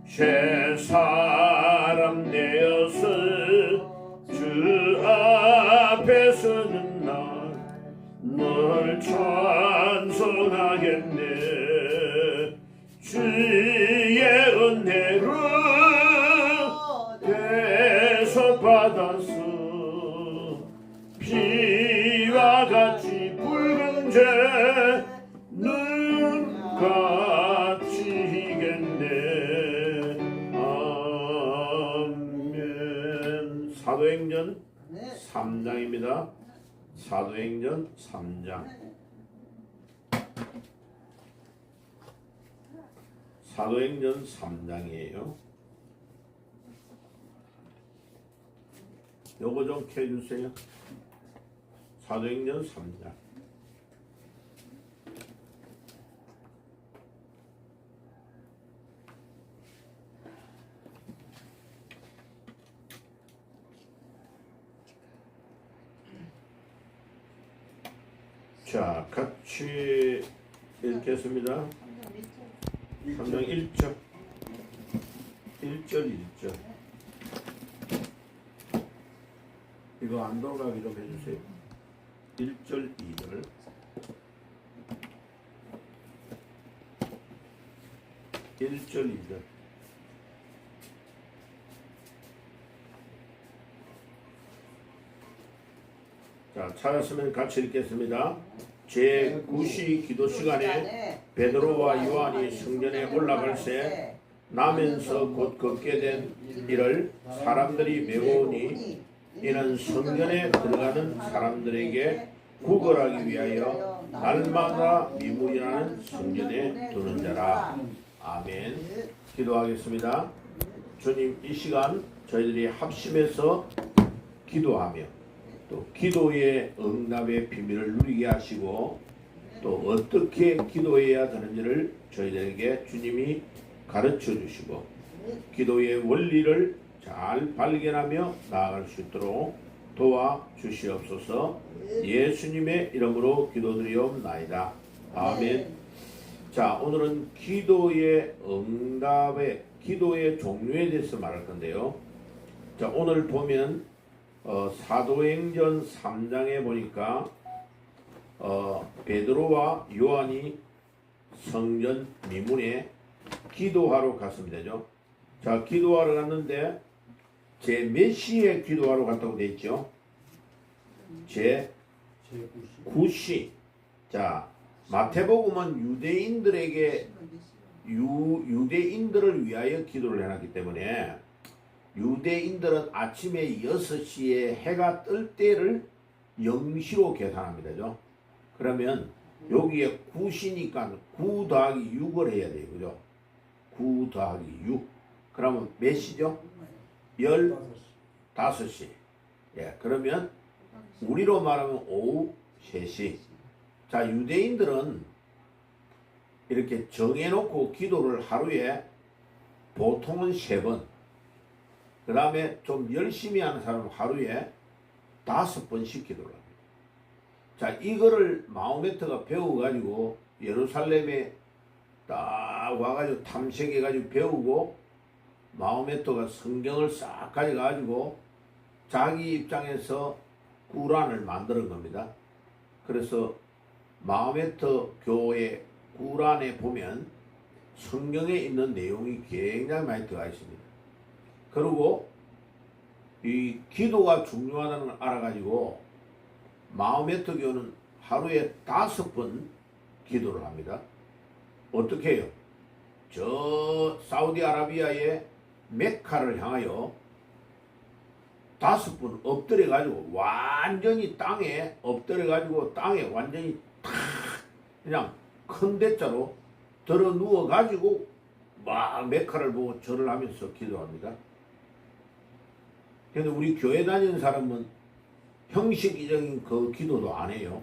새 사람 되어서 주 앞에 서는 널 찬송하겠네. 주의 은혜로 대속받아서 피와 같이 붉은 죄는 갚히겠네. 아멘. 사도행전 3장입니다. 사도행전 3장. 사도행전 3장이에요. 요거 좀 켜주세요. 사도행전 3장. 자, 같이 읽겠습니다. 3장 1절 1절 이거 안 돌아가게 좀 해주세요. 1절 2절 1절 2절. 자, 찾았으면 같이 읽겠습니다. 제9시 기도 시간에 베드로와 요한이 성전에 올라갈새 나면서 곧 걷게 된 이를 사람들이 메우니 이는 성전에 들어가는 사람들에게 구걸하기 위하여 날마다 미문이라는 성전에 두는 자라. 아멘. 기도하겠습니다. 주님, 이 시간 저희들이 합심해서 기도하며 또 기도의 응답의 비밀을 누리게 하시고 또 어떻게 기도해야 되는지를 저희들에게 주님이 가르쳐 주시고 기도의 원리를 잘 발견하며 나아갈 수 있도록 도와주시옵소서. 예수님의 이름으로 기도드리옵나이다. 아멘. 자, 오늘은 기도의 응답의 기도의 종류에 대해서 말할 건데요. 자, 오늘 보면 사도행전 3장에 보니까 베드로와 요한이 성전 미문에 기도하러 갔습니다. 자, 기도하러 갔는데 제 몇 시에 기도하러 갔다고 되어 있죠? 제 9시. 자, 마태복음은 유대인들을 위하여 기도를 해놨기 때문에 유대인들은 아침에 6시에 해가 뜰 때를 0시로 계산합니다. 그러면 여기에 9시니까 9 더하기 6을 해야 돼요. 그죠? 9 더하기 6. 그러면 몇 시죠? 15시. 예, 그러면 우리로 말하면 오후 3시. 자, 유대인들은 이렇게 정해놓고 기도를 하루에 보통은 3번. 그 다음에 좀 열심히 하는 사람은 하루에 5번씩 기도를 합니다. 자, 이거를 마호메트가 배워가지고 예루살렘에 딱 와가지고 탐색해가지고 배우고 마호메트가 성경을 싹 가져가지고 자기 입장에서 꾸란을 만드는 겁니다. 그래서 마호메트 교회 꾸란에 보면 성경에 있는 내용이 굉장히 많이 들어가 있습니다. 그리고 이 기도가 중요하다는 걸 알아가지고 마호메트 교는 하루에 5번 기도를 합니다. 어떻게 해요? 저 사우디아라비아의 메카를 향하여 5번 엎드려 가지고 완전히 땅에 엎드려 가지고 땅에 완전히 탁 그냥 큰 대자로 들어 누워 가지고 막 메카를 보고 절을 하면서 기도합니다. 근데 우리 교회 다니는 사람은 형식적인 그 기도도 안 해요.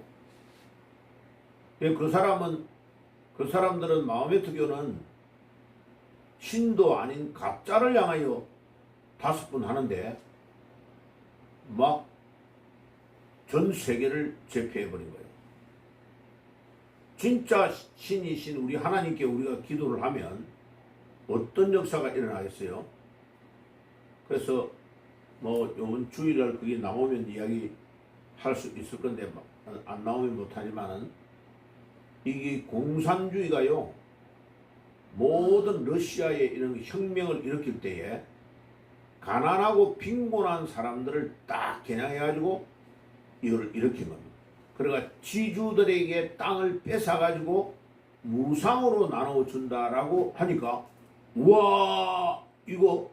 그 사람들은 마호메트 교는 신도 아닌 가짜를 향하여 5번 하는데 막 전 세계를 제패해버린 거예요. 진짜 신이신 우리 하나님께 우리가 기도를 하면 어떤 역사가 일어나겠어요? 그래서 뭐 요번 주일날 그게 나오면 이야기 할 수 있을 건데 안 나오면 못하지만은 이게 공산주의가요 모든 러시아의 이런 혁명을 일으킬 때에 가난하고 빈곤한 사람들을 딱 겨냥해가지고 이걸 일으킨 겁니다. 그러니까 지주들에게 땅을 뺏어가지고 무상으로 나눠준다라고 하니까 우와 이거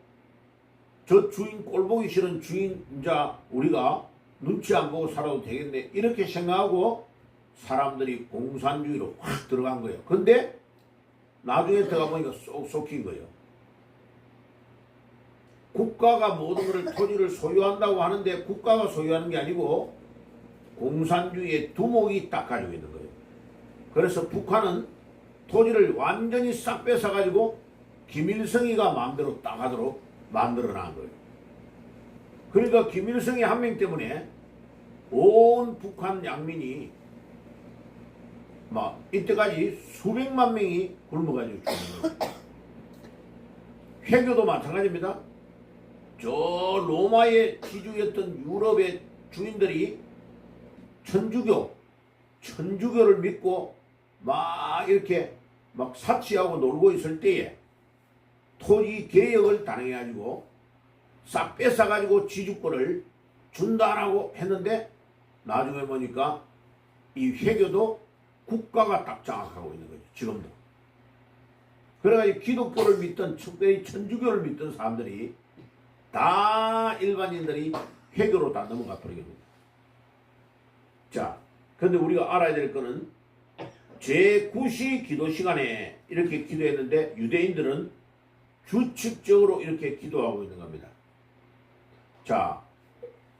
저 주인 꼴보기 싫은 주인자 우리가 눈치 안 보고 살아도 되겠네 이렇게 생각하고 사람들이 공산주의로 확 들어간 거예요. 근데 나중에 들어가 보니까 쏙 쏙힌 거예요. 국가가 모든 것을 토지를 소유한다고 하는데 국가가 소유하는 게 아니고 공산주의의 두목이 딱 가지고 있는 거예요. 그래서 북한은 토지를 완전히 싹 뺏어가지고 김일성이가 마음대로 딱 하도록 만들어 놓은 거예요. 그러니까 김일성의 한 명 때문에 온 북한 양민이 막 이때까지 수백만 명이 굶어가지고 죽는 거예요. 회교도 마찬가지입니다. 저 로마의 지주였던 유럽의 주인들이 천주교를 믿고 막 이렇게 막 사치하고 놀고 있을 때에 토지 개혁을 단행해가지고 싹 뺏어가지고 지주권을 준다라고 했는데 나중에 보니까 이 회교도 국가가 딱 장악하고 있는 거죠. 지금도. 그래가지고 기독교를 믿던 특별히 천주교를 믿던 사람들이 다 일반인들이 회교로 다 넘어가 버리게 됩니다. 자, 근데 우리가 알아야 될 거는 제9시 기도 시간에 이렇게 기도했는데 유대인들은 규칙적으로 이렇게 기도하고 있는 겁니다. 자,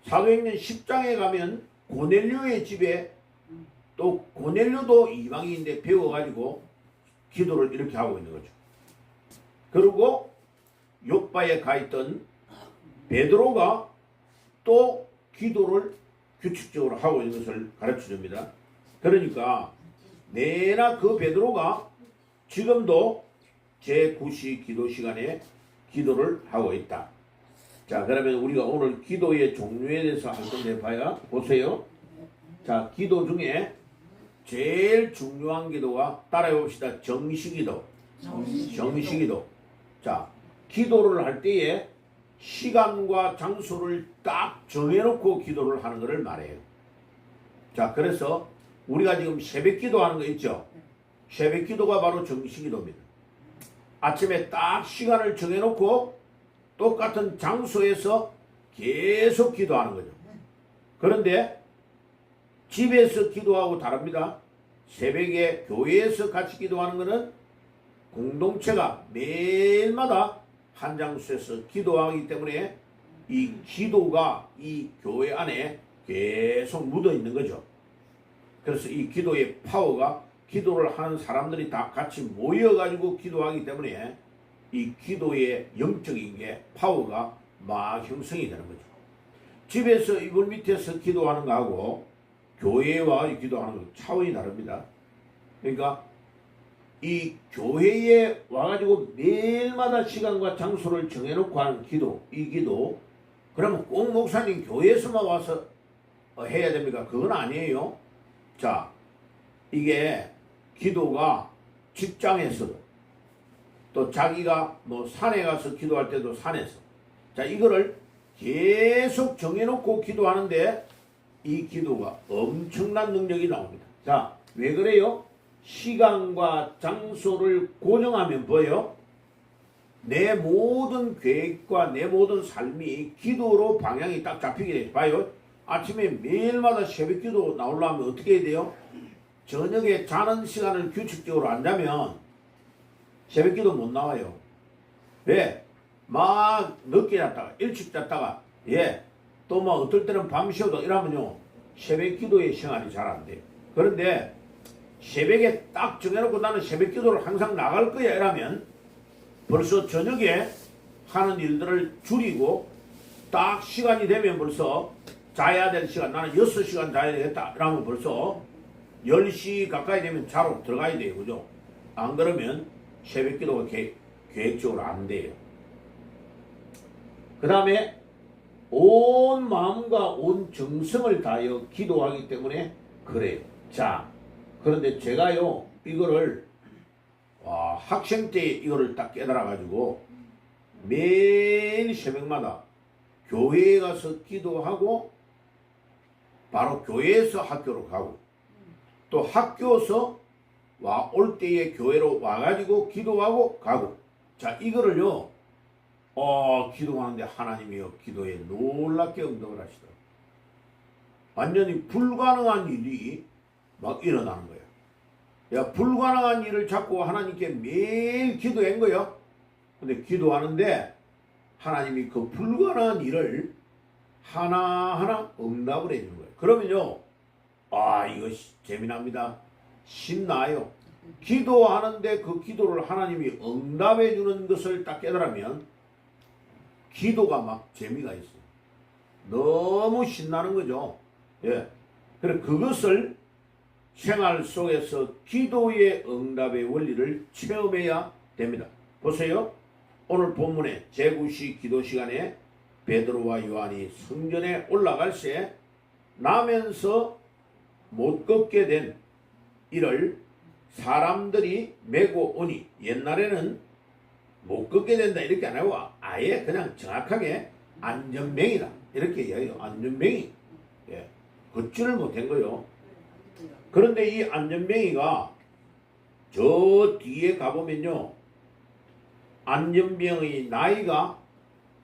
사도행전 10장에 가면 고넬료의 집에 또 고넬료도 이방인인데 배워가지고 기도를 이렇게 하고 있는 거죠. 그리고 요바에 가 있던 베드로가 또 기도를 규칙적으로 하고 있는 것을 가르쳐 줍니다. 그러니까 내나 그 베드로가 지금도 제9시 기도 시간에 기도를 하고 있다. 자, 그러면 우리가 오늘 기도의 종류에 대해서 할 건데 보세요. 자, 기도 중에 제일 중요한 기도가 따라해 봅시다. 정시기도. 정시기도. 자, 기도를 할 때에 시간과 장소를 딱 정해놓고 기도를 하는 것을 말해요. 자, 그래서 우리가 지금 새벽 기도하는 거 있죠? 새벽 기도가 바로 정시기도입니다. 아침에 딱 시간을 정해놓고 똑같은 장소에서 계속 기도하는 거죠. 그런데 집에서 기도하고 다릅니다. 새벽에 교회에서 같이 기도하는 것은 공동체가 매일마다 한 장소에서 기도하기 때문에 이 기도가 이 교회 안에 계속 묻어 있는 거죠. 그래서 이 기도의 파워가 기도를 하는 사람들이 다 같이 모여가지고 기도하기 때문에 이 기도의 영적인 게 파워가 막 형성이 되는 거죠. 집에서 이불 밑에서 기도하는 거하고 교회와 기도하는 거 차원이 다릅니다. 그러니까 이 교회에 와가지고 매일마다 시간과 장소를 정해놓고 하는 기도, 이 기도, 그러면 꼭 목사님 교회에서만 와서 해야 됩니까? 그건 아니에요. 자, 이게 기도가 직장에서도 또 자기가 뭐 산에 가서 기도할 때도 산에서, 자, 이거를 계속 정해놓고 기도하는데 이 기도가 엄청난 능력이 나옵니다. 자, 왜 그래요? 시간과 장소를 고정하면 뭐예요? 내 모든 계획과 내 모든 삶이 기도로 방향이 딱 잡히게 돼요. 봐요. 아침에 매일마다 새벽 기도 나오려면 어떻게 해야 돼요? 저녁에 자는 시간을 규칙적으로 안 자면 새벽 기도 못 나와요. 왜? 막 늦게 잤다가 일찍 잤다가 또 뭐 어떨 때는 밤 쉬어도 이러면요 새벽 기도의 생활이 잘 안 돼요. 그런데 새벽에 딱 정해놓고 나는 새벽 기도를 항상 나갈 거야 이러면 벌써 저녁에 하는 일들을 줄이고 딱 시간이 되면 벌써 자야 될 시간, 나는 6시간 자야 되겠다 이러면 벌써 10시 가까이 되면 자러 들어가야 돼요. 그죠? 안 그러면 새벽 기도가 계획적으로 안 돼요. 그 다음에 온 마음과 온 정성을 다하여 기도하기 때문에 그래요. 자, 그런데 제가요 이거를 학생 때 이거를 딱 깨달아 가지고 매일 새벽마다 교회에 가서 기도하고 바로 교회에서 학교로 가고 또 학교에서 올 때에 교회로 와가지고 기도하고 가고. 자, 이거를요 기도하는데 하나님이요 기도에 놀랍게 응답을 하시더라고요. 완전히 불가능한 일이 막 일어나는 거예요. 야, 불가능한 일을 자꾸 하나님께 매일 기도한 거예요. 근데 기도하는데 하나님이 그 불가능한 일을 하나하나 응답을 해주는 거예요. 그러면요, 이거 재미납니다. 신나요. 기도하는데 그 기도를 하나님이 응답해 주는 것을 딱 깨달으면 기도가 막 재미가 있어요. 너무 신나는 거죠. 예. 그래 그것을 생활 속에서 기도의 응답의 원리를 체험해야 됩니다. 보세요. 오늘 본문의 제9시 기도 시간에 베드로와 요한이 성전에 올라갈 새 나면서 못 걷게 된 이를 사람들이 메고 오니, 옛날에는 못 걷게 된다 이렇게 안 하고 아예 그냥 정확하게 안전뱅이다 이렇게 이야기해요. 안전뱅이. 예. 걷지를 못한 거요. 그런데 이 안전뱅이가 저 뒤에 가보면요, 안전뱅이의 나이가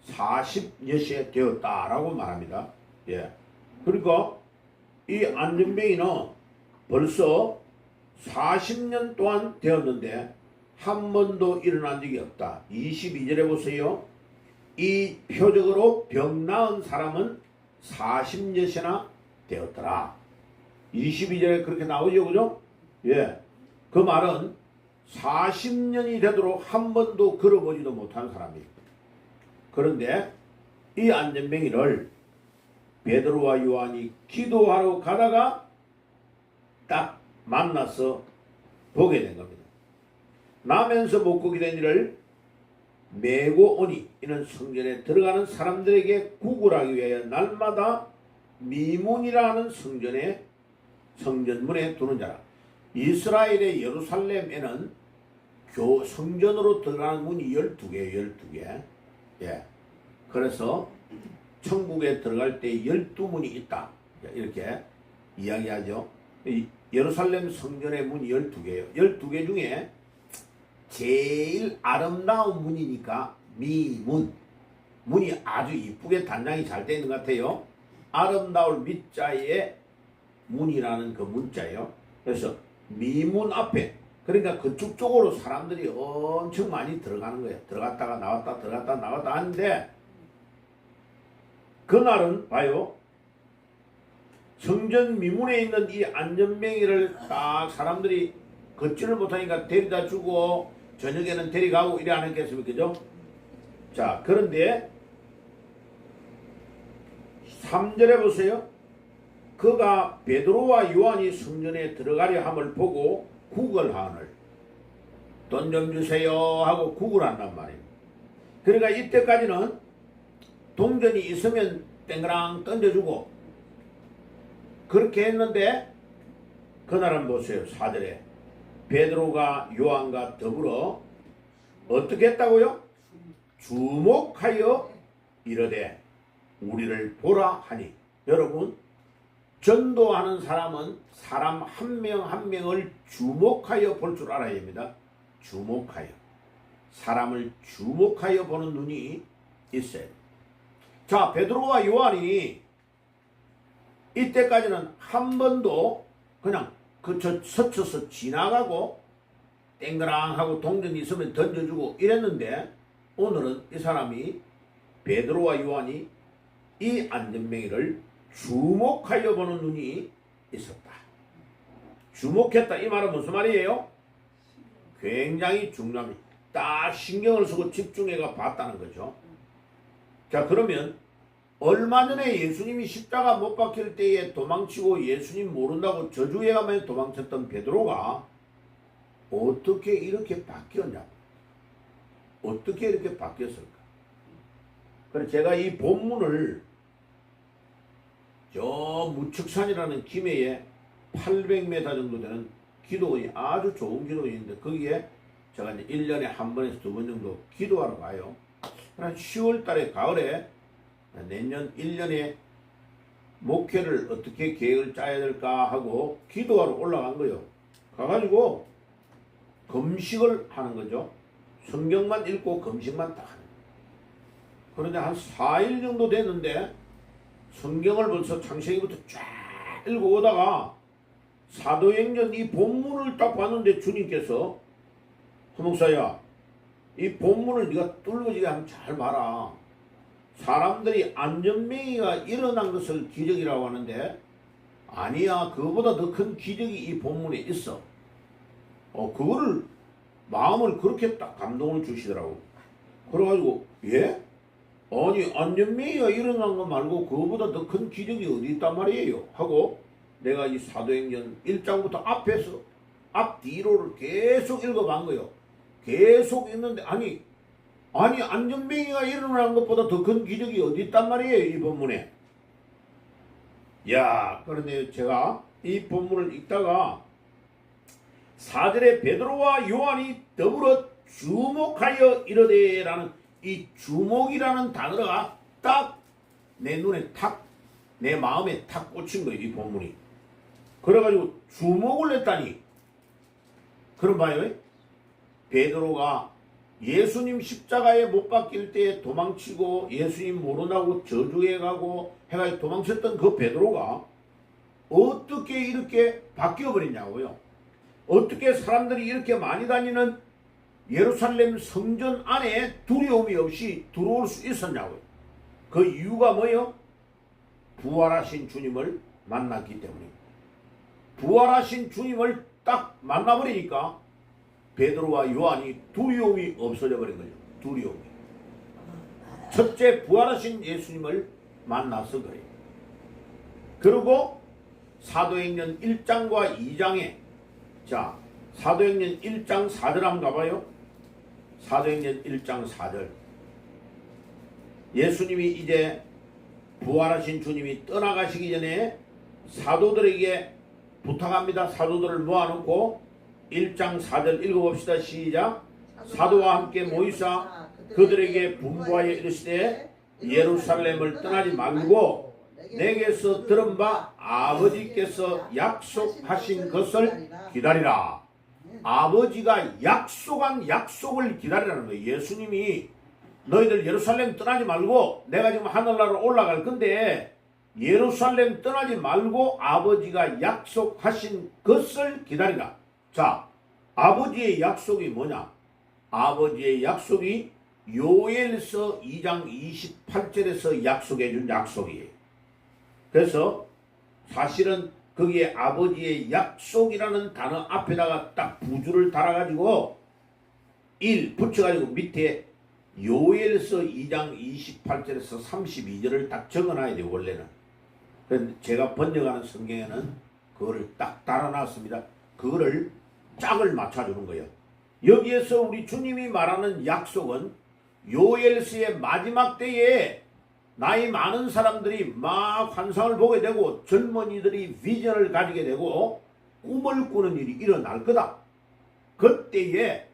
40여세 되었다라고 말합니다. 예. 그러니까 이 안전뱅이는 벌써 40년 동안 되었는데 한 번도 일어난 적이 없다. 22절에 보세요. 이 표적으로 병 나은 사람은 40여세나 되었더라. 22절에 그렇게 나오죠, 그죠? 예. 그 말은 40년이 되도록 한 번도 걸어보지도 못한 사람이에요. 그런데 이 안전뱅이를 베드로와 요한이 기도하러 가다가 딱 만나서 보게 된 겁니다. 나면서 못 걷게 된 일을 메고 오니, 이는 성전에 들어가는 사람들에게 구걸하기 위하여 날마다 미문이라는 성전문에 두는 자라. 이스라엘의 예루살렘에는 성전으로 들어가는 문이 12개. 예. 그래서 천국에 들어갈 때 12문이 있다. 이렇게 이야기하죠. 예루살렘 성전의 문이 12개예요. 12개 중에 제일 아름다운 문이니까 미문. 문이 아주 이쁘게 단장이 잘 되어 있는 것 같아요. 아름다울 밑자에 문이라는 그 문자예요. 그래서 미문 앞에, 그러니까 그쪽 쪽으로 사람들이 엄청 많이 들어가는 거예요. 들어갔다가 나왔다 들어갔다 나왔다 하는데, 그날은 봐요, 성전 미문에 있는 이 안전뱅이를 딱 사람들이 걷지를 못하니까 데려다 주고 저녁에는 데려가고 이래 안 했겠습니까? 그죠? 자, 그런데 3절에 보세요. 그가 베드로와 요한이 성전에 들어가려 함을 보고 구걸하늘. 돈 좀 주세요 하고 구걸한단 말이에요. 그러니까 이때까지는 동전이 있으면 땡그랑 던져주고 그렇게 했는데, 그날은 보세요. 4절에 베드로가 요한과 더불어 어떻게 했다고요? 주목하여 이르되 우리를 보라 하니. 여러분, 전도하는 사람은 사람 한 명 한 명을 주목하여 볼 줄 알아야 됩니다. 주목하여. 사람을 주목하여 보는 눈이 있어요. 자, 베드로와 요한이 이때까지는 한 번도 그냥 그저 스쳐서 지나가고 땡그랑하고 동전이 있으면 던져주고 이랬는데, 오늘은 이 사람이 베드로와 요한이 이 안전뱅이를 주목하여 보는 눈이 있었다. 주목했다 이 말은 무슨 말이에요? 굉장히 중요합니다. 딱 신경을 쓰고 집중해가 봤다는 거죠. 자, 그러면 얼마 전에 예수님이 십자가 못 박힐 때에 도망치고 예수님 모른다고 저주해가며 도망쳤던 베드로가 어떻게 이렇게 바뀌었냐? 어떻게 이렇게 바뀌었을까? 그래서 제가 이 본문을 저 무측산이라는 김해에 800m 정도 되는 기도원이 아주 좋은 기도원이 있는데 거기에 제가 이제 1년에 한 번에서 두 번 정도 기도하러 가요. 한 10월 달에 가을에 내년 1년에 목회를 어떻게 계획을 짜야 될까 하고 기도하러 올라간 거예요. 가가지고 금식을 하는 거죠. 성경만 읽고 금식만 딱 하는 거예요. 그런데 한 4일 정도 됐는데 성경을 벌써 창세기부터 쫙 읽어오다가 사도행전 이 본문을 딱 봤는데 주님께서 허목사야 이 본문을 네가 뚫어지게 하면 잘 봐라. 사람들이 안전뱅이가 일어난 것을 기적이라고 하는데 아니야 그거보다 더 큰 기적이 이 본문에 있어. 그거를 마음을 그렇게 딱 감동을 주시더라고. 그래가지고 예? 아니 안전뱅이가 일어난 거 말고 그거보다 더 큰 기적이 어디 있단 말이에요 하고 내가 이 사도행전 1장부터 앞에서 앞뒤로를 계속 읽어본 거예요. 계속 읽는데 아니 안전뱅이가 일어난 것보다 더 큰 기적이 어디 있단 말이에요 이 본문에. 야 그런데 제가 이 본문을 읽다가 4절에 베드로와 요한이 더불어 주목하여 이르되 라는 이 주목이라는 단어가 딱 내 눈에 내 마음에 탁 꽂힌 거예요 이 본문이. 그래가지고 주목을 했다니. 그럼 봐요. 베드로가 예수님 십자가에 못 박힐 때 도망치고 예수님 모른다고 저주해가고 해가지고 도망쳤던 그 베드로가 어떻게 이렇게 바뀌어버리냐고요. 어떻게 사람들이 이렇게 많이 다니는 예루살렘 성전 안에 두려움이 없이 들어올 수 있었냐고요. 그 이유가 뭐예요? 부활하신 주님을 만났기 때문입니다. 부활하신 주님을 딱 만나버리니까 베드로와 요한이 두려움이 없어져 버린 거죠. 두려움이. 첫째 부활하신 예수님을 만나서 그래요. 그리고 사도행전 1장과 2장에 자 사도행전 1장 4절 한번 가봐요. 사도행전 1장 4절 예수님이 이제 부활하신 주님이 떠나가시기 전에 사도들에게 부탁합니다. 사도들을 모아놓고 1장 4절 읽어봅시다. 시작. 사도와 함께 모이사 그들에게 분부하여 이르시되 예루살렘을 떠나지 말고 내게서 들은 바 아버지께서 약속하신 것을 기다리라. 아버지가 약속한 약속을 기다리라는 거예요. 예수님이 너희들 예루살렘 떠나지 말고 내가 지금 하늘나라로 올라갈 건데 예루살렘 떠나지 말고 아버지가 약속하신 것을 기다리라. 자, 아버지의 약속이 뭐냐? 아버지의 약속이 요엘서 2장 28절에서 약속해 준 약속이에요. 그래서 사실은 거기에 아버지의 약속이라는 단어 앞에다가 딱 부주를 달아가지고 1 붙여가지고 밑에 요엘서 2장 28절에서 32절을 딱 적어놔야 돼요. 원래는. 그런데 제가 번역하는 성경에는 그거를 딱 달아놨습니다. 그거를 짝을 맞춰주는 거예요. 여기에서 우리 주님이 말하는 약속은 요엘서의 마지막 때에 나이 많은 사람들이 막 환상을 보게 되고 젊은이들이 비전을 가지게 되고 꿈을 꾸는 일이 일어날 거다. 그때에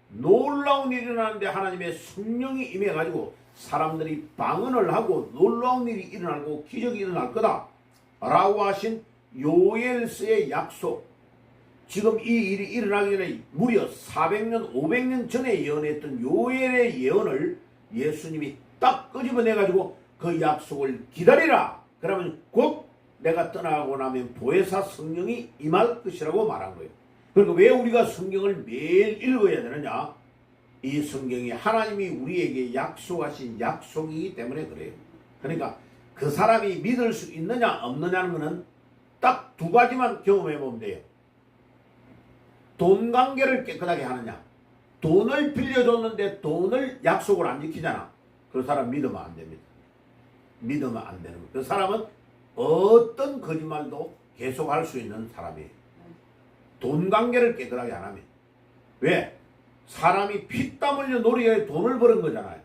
놀라운 일이 일어나는데 하나님의 성령이 임해가지고 사람들이 방언을 하고 놀라운 일이 일어나고 기적이 일어날 거다 라고 하신 요엘서의 약속. 지금 이 일이 일어나기 전에 무려 400년 500년 전에 예언했던 요엘의 예언을 예수님이 딱 끄집어내가지고 그 약속을 기다리라. 그러면 곧 내가 떠나가고 나면 보혜사 성령이 임할 것이라고 말한 거예요. 그러니까 왜 우리가 성경을 매일 읽어야 되느냐? 이 성경이 하나님이 우리에게 약속하신 약속이기 때문에 그래요. 그러니까 그 사람이 믿을 수 있느냐 없느냐는 것은 딱 두 가지만 경험해 보면 돼요. 돈 관계를 깨끗하게 하느냐. 돈을 빌려줬는데 돈을 약속을 안 지키잖아. 그 사람 믿으면 안 됩니다. 믿으면 안 되는 거예요. 그 사람은 어떤 거짓말도 계속할 수 있는 사람이에요. 돈 관계를 깨끗하게 안 하면. 왜? 사람이 피땀 흘려 노력해 돈을 버는 거잖아요.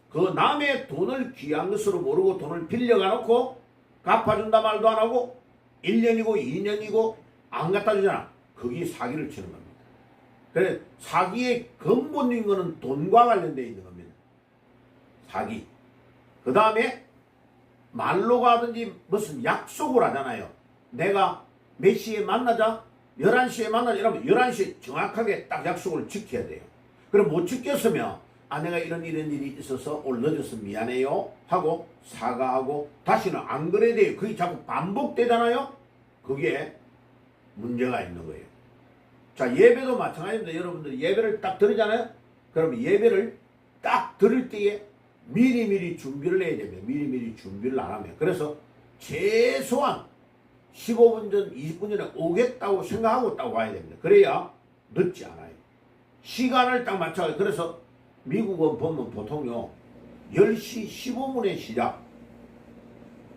그 남의 돈을 귀한 것으로 모르고 돈을 빌려가 놓고 갚아준다 말도 안 하고 1년이고 2년이고 안 갖다 주잖아. 그게 사기를 치는 겁니다. 그래 사기의 근본인 거는 돈과 관련되어 있는 겁니다. 사기. 그 다음에 말로 가든지 무슨 약속을 하잖아요. 내가 몇 시에 만나자? 11시에 만나자. 이러면 11시에 정확하게 딱 약속을 지켜야 돼요. 그럼 못 지켰으면 내가 이런 일이 있어서 오늘 늦어서 미안해요 하고 사과하고 다시는 안 그래야 돼요. 그게 자꾸 반복되잖아요. 그게 문제가 있는 거예요. 자, 예배도 마찬가지입니다. 여러분들이 예배를 딱 드리잖아요. 그러면 예배를 딱 드릴 때에 미리미리 준비를 해야 됩니다. 미리미리 준비를 안 하면. 그래서 최소한 15분 전, 20분 전에 오겠다고 생각하고 딱 와야 됩니다. 그래야 늦지 않아요. 시간을 딱 맞춰요. 그래서 미국은 보면 보통요 10시 15분에 시작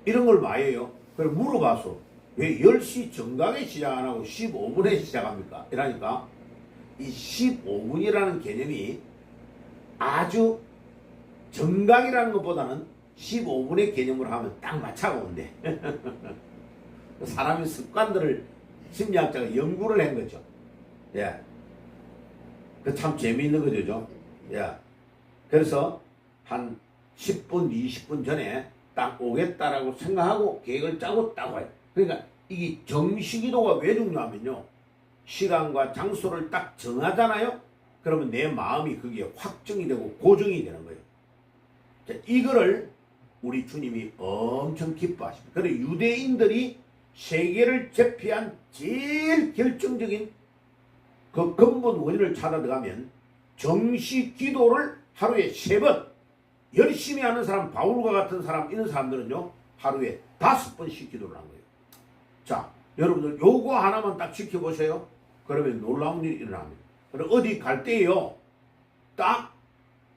이런 걸 많이 해요. 그래서 물어봐서 왜 10시 정각에 시작 안 하고 15분에 시작합니까? 이러니까 이 15분이라는 개념이 아주 정각이라는 것보다는 15분의 개념으로 하면 딱 맞춰오는데 사람의 습관들을 심리학자가 연구를 한 거죠. 예. 그 참 재미있는 거죠. 예. 그래서 한 10분, 20분 전에 딱 오겠다라고 생각하고 계획을 짜고 딱 와요. 그러니까 이게 정시기도가 왜 중요하면요. 시간과 장소를 딱 정하잖아요. 그러면 내 마음이 그게 확정이 되고 고정이 되는 거예요. 자, 이거를 우리 주님이 엄청 기뻐하십니다. 그리고 유대인들이 세계를 제패한 제일 결정적인 그 근본 원인을 찾아 들어가면 정시 기도를 하루에 3번 열심히 하는 사람, 바울과 같은 사람, 이런 사람들은요 하루에 5번씩 기도를 한 거예요. 자, 여러분들 요거 하나만 딱 지켜보세요. 그러면 놀라운 일이 일어납니다. 그럼 어디 갈 때요 딱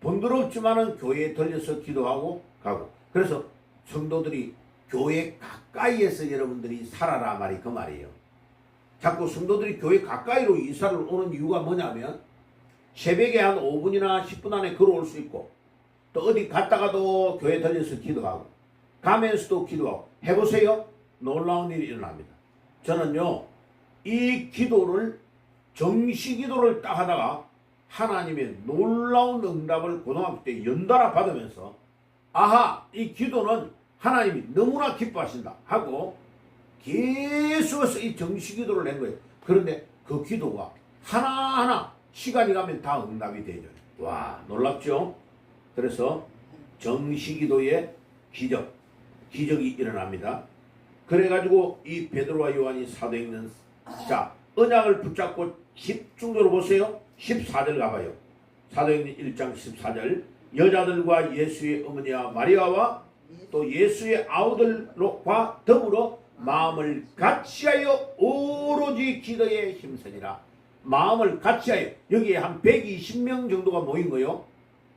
번거롭지만은 교회에 들려서 기도하고 가고. 그래서 성도들이 교회 가까이에서 여러분들이 살아라 말이 그 말이에요. 자꾸 성도들이 교회 가까이로 이사를 오는 이유가 뭐냐면 새벽에 한 5분이나 10분 안에 걸어올 수 있고 또 어디 갔다가도 교회 들려서 기도하고 가면서도 기도하고 해보세요. 놀라운 일이 일어납니다. 저는요 이 기도를 정시 기도를 딱 하다가 하나님의 놀라운 응답을 고등학교 때 연달아 받으면서 아하 이 기도는 하나님이 너무나 기뻐하신다 하고 계속해서 이 정시 기도를 낸 거예요. 그런데 그 기도가 하나하나 시간이 가면 다 응답이 되죠. 와 놀랍죠? 그래서 정시 기도의 기적이 일어납니다. 그래가지고 이 베드로와 요한이 사도행전 자 언약을 붙잡고 집중적으로 보세요. 14절 가봐요. 사도행전 1장 14절 여자들과 예수의 어머니와 마리아와 또 예수의 아우들과 더불어 마음을 같이하여 오로지 기도에 힘쓰니라. 마음을 같이하여 여기에 한 120명 정도가 모인 거요.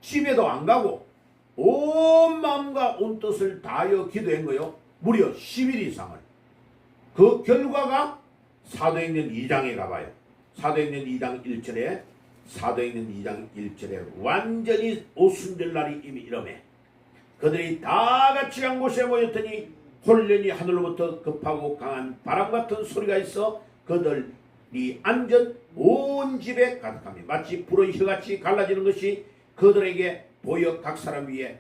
집에도 안 가고 온 마음과 온 뜻을 다하여 기도한 거요. 무려 10일 이상을. 그 결과가 사도행전 2장에 가봐요. 사도행전 2장 1절에 사도행전 2장 1절에 완전히 오순절날이 이미 이러매 그들이 다 같이 한 곳에 모였더니 홀련히 하늘로부터 급하고 강한 바람 같은 소리가 있어 그들이 앉은 온 집에 가득하며 마치 불의 혀같이 갈라지는 것이 그들에게 보여 각 사람 위에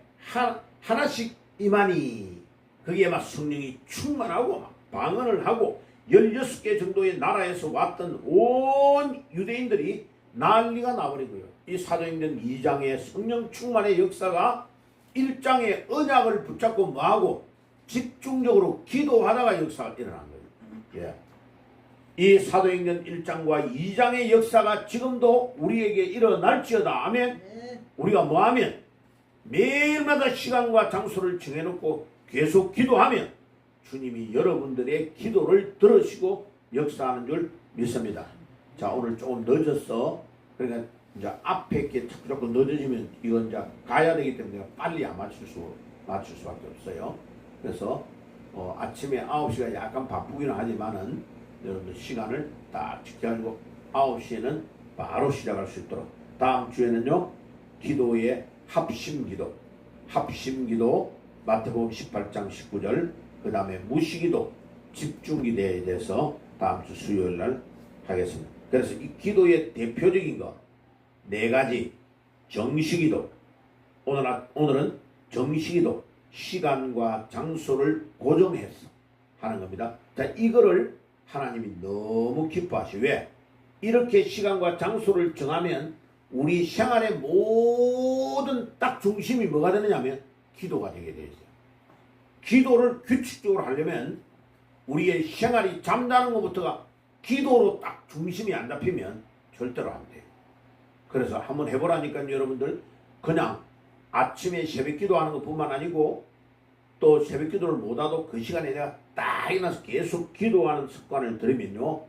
하나씩 임하니 거기에 막 성령이 충만하고 막 방언을 하고 16개 정도의 나라에서 왔던 온 유대인들이 난리가 나버리고요. 이 사도행전 2장의 성령 충만의 역사가 1장의 언약을 붙잡고 뭐하고 집중적으로 기도하다가 역사가 일어난 거예요. 예. 이 사도행전 1장과 2장의 역사가 지금도 우리에게 일어날지어다. 아멘. 우리가 뭐하면 매일마다 시간과 장소를 정해놓고 계속 기도하면 주님이 여러분들의 기도를 들으시고 역사하는 줄 믿습니다. 자, 오늘 조금 늦었어. 그러니까 이제 앞에 게 조금 늦어지면 이건 이제 가야 되기 때문에 빨리 안 맞출 수밖에 없어요. 그래서 아침에 9시가 약간 바쁘기는 하지만은 여러분들 시간을 딱 지켜가지고 9시에는 바로 시작할 수 있도록 다음 주에는요, 기도의 합심기도 마태복음 18장 19절, 그 다음에 무시기도, 집중기도에 대해서 다음 주 수요일 날 하겠습니다. 그래서 이 기도의 대표적인 거 4가지. 정시기도, 오늘은 정시기도, 시간과 장소를 고정해서 하는 겁니다. 자, 이거를 하나님이 너무 기뻐하시. 왜? 이렇게 시간과 장소를 정하면 우리 생활의 모든 딱 중심이 뭐가 되느냐면 기도가 되게 되어 있어요. 기도를 규칙적으로 하려면 우리의 생활이 잠자는 것부터가 기도로 딱 중심이 안 잡히면 절대로 안 돼요. 그래서 한번 해보라니까요, 여러분들. 그냥 아침에 새벽 기도하는 것뿐만 아니고 또 새벽 기도를 못하도 그 시간에 내가 딱 일어나서 계속 기도하는 습관을 들이면요,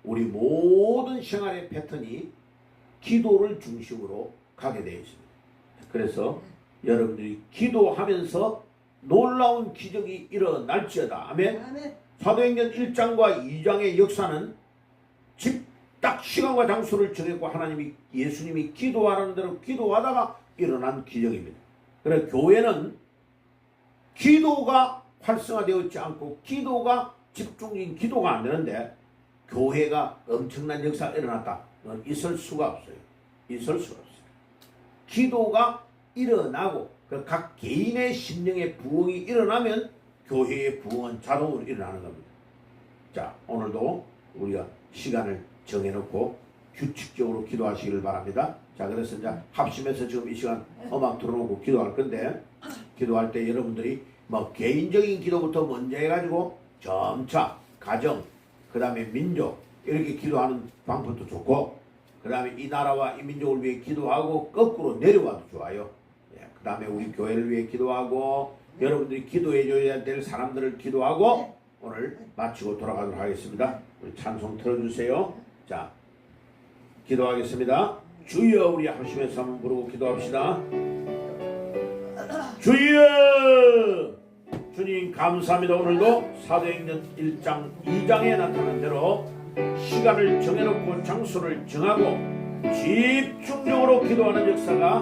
우리 모든 생활의 패턴이 기도를 중심으로 가게 되어 있습니다. 그래서 여러분들이 기도하면서 놀라운 기적이 일어날지어다. 아멘. 사도행전 1장과 2장의 역사는 딱 시간과 장소를 정했고 예수님이 기도하는 대로 기도하다가 일어난 기적입니다. 그래서 교회는 기도가 활성화되어 있지 않고 기도가 집중적인 기도가 안 되는데 교회가 엄청난 역사가 일어났다. 그건 있을 수가 없어요. 기도가 일어나고 각 개인의 심령의 부흥이 일어나면 교회의 부흥은 자동으로 일어나는 겁니다. 자, 오늘도 우리가 시간을 정해놓고 규칙적으로 기도하시기를 바랍니다. 자, 그래서 이제 합심해서 지금 이 시간 음악 틀어놓고 기도할 건데, 기도할 때 여러분들이 뭐 개인적인 기도부터 먼저 해가지고 점차 가정, 그 다음에 민족 이렇게 기도하는 방법도 좋고, 그 다음에 이 나라와 이 민족을 위해 기도하고 거꾸로 내려와도 좋아요. 그 다음에 우리 교회를 위해 기도하고 여러분들이 기도해줘야 될 사람들을 기도하고 오늘 마치고 돌아가도록 하겠습니다. 우리 찬송 틀어주세요. 자, 기도하겠습니다. 주여, 우리 합심해서 한번 부르고 기도합시다. 주여, 주님 감사합니다. 오늘도 사도행전 1장 2장에 나타난 대로 시간을 정해놓고 장소를 정하고 집중적으로 기도하는 역사가